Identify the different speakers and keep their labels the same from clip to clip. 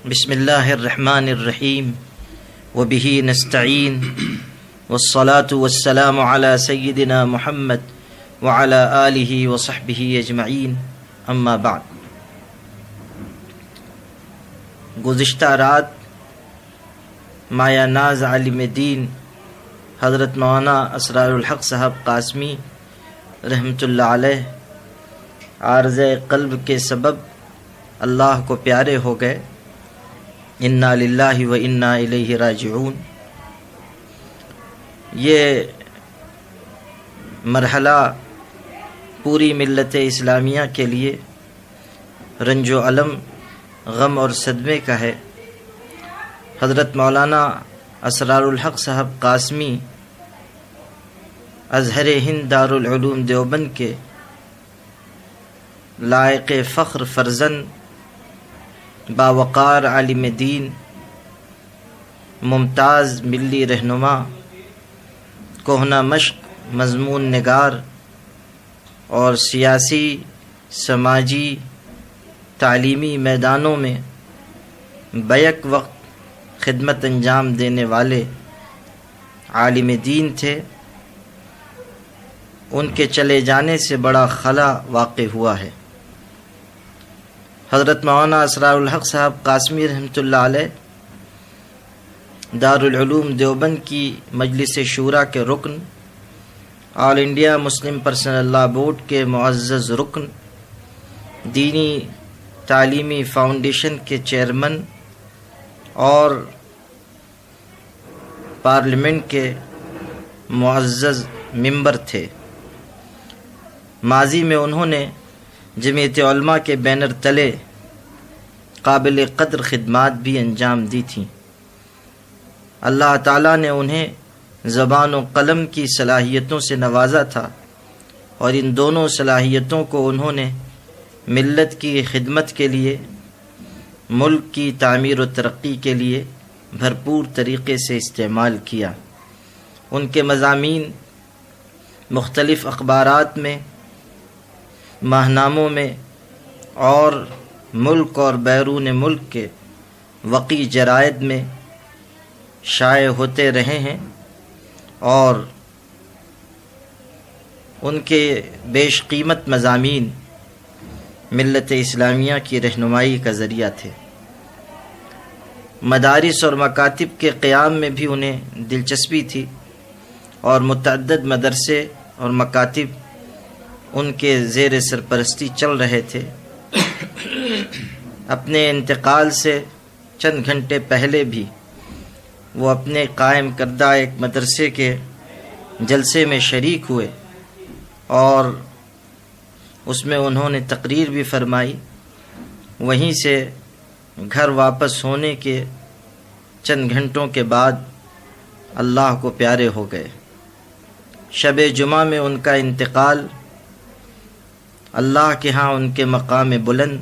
Speaker 1: بسم اللہ الرحمن الرحیم وبہ نستعین والصلاة والسلام علی سیدنا محمد وعلی آلہ وصحبہ اجمعین، اما بعد۔ گزشتہ رات مایہ ناز عالم دین حضرت مولانا اسرار الحق صاحب قاسمی رحمۃ اللہ علیہ عارض قلب کے سبب اللہ کو پیارے ہو گئے۔ انا للہ و انا الیہ راجعون۔ یہ مرحلہ پوری ملت اسلامیہ کے لیے رنج و الم، غم اور صدمے کا ہے۔ حضرت مولانا اسرار الحق صاحب قاسمی ازہر ہند دارالعلوم دیوبند کے لائق فخر فرزند، باوقار عالم دین، ممتاز ملی رہنما، کہنہ مشق مضمون نگار اور سیاسی، سماجی، تعلیمی میدانوں میں بیک وقت خدمت انجام دینے والے عالم دین تھے۔ ان کے چلے جانے سے بڑا خلا واقع ہوا ہے۔ حضرت مولانا اسرار الحق صاحب قاسمی رحمۃ اللہ علیہ دارالعلوم دیوبند کی مجلس شورا کے رکن، all India Muslim personal law board کے معزز رکن، دینی تعلیمی فاؤنڈیشن کے چیئرمین اور پارلیمنٹ کے معزز ممبر تھے۔ ماضی میں انہوں نے جمعیت علماء کے بینر تلے قابل قدر خدمات بھی انجام دی تھیں۔ اللہ تعالیٰ نے انہیں زبان و قلم کی صلاحیتوں سے نوازا تھا، اور ان دونوں صلاحیتوں کو انہوں نے ملت کی خدمت کے لیے، ملک کی تعمیر و ترقی کے لیے بھرپور طریقے سے استعمال کیا۔ ان کے مضامین مختلف اخبارات میں، ماہناموں میں اور ملک اور بیرون ملک کے وقی جرائد میں شائع ہوتے رہے ہیں، اور ان کے بیش قیمت مضامین ملت اسلامیہ کی رہنمائی کا ذریعہ تھے۔ مدارس اور مکاتب کے قیام میں بھی انہیں دلچسپی تھی، اور متعدد مدرسے اور مکاتب ان کے زیر سرپرستی چل رہے تھے۔ اپنے انتقال سے چند گھنٹے پہلے بھی وہ اپنے قائم کردہ ایک مدرسے کے جلسے میں شریک ہوئے، اور اس میں انہوں نے تقریر بھی فرمائی۔ وہیں سے گھر واپس ہونے کے چند گھنٹوں کے بعد اللہ کو پیارے ہو گئے۔ شب جمعہ میں ان کا انتقال اللہ کے ہاں ان کے مقام بلند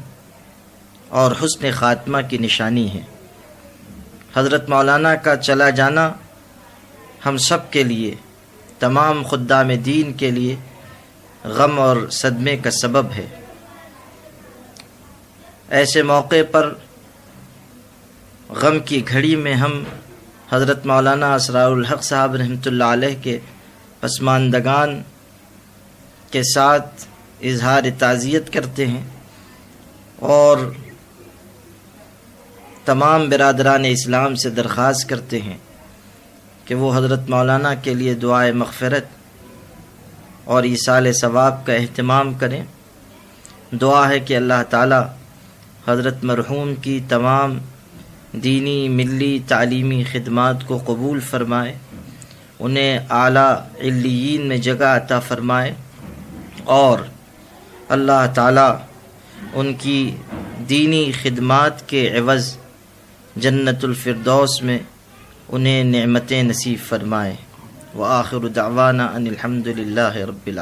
Speaker 1: اور حسن خاتمہ کی نشانی ہے۔ حضرت مولانا کا چلا جانا ہم سب کے لیے، تمام خدام دین کے لیے غم اور صدمے کا سبب ہے۔ ایسے موقع پر غم کی گھڑی میں ہم حضرت مولانا اسرار الحق صاحب رحمۃ اللہ علیہ کے پسماندگان کے ساتھ اظہار تعزیت کرتے ہیں، اور تمام برادران اسلام سے درخواست کرتے ہیں کہ وہ حضرت مولانا کے لیے دعائے مغفرت اور ایصال ثواب کا اہتمام کریں۔ دعا ہے کہ اللہ تعالی حضرت مرحوم کی تمام دینی، ملی، تعلیمی خدمات کو قبول فرمائے، انہیں اعلیٰ علیین میں جگہ عطا فرمائے، اور اللہ تعالیٰ ان کی دینی خدمات کے عوض جنت الفردوس میں انہیں نعمتیں نصیب فرمائے۔ وآخر دعوانا ان الحمد للہ رب العالمین۔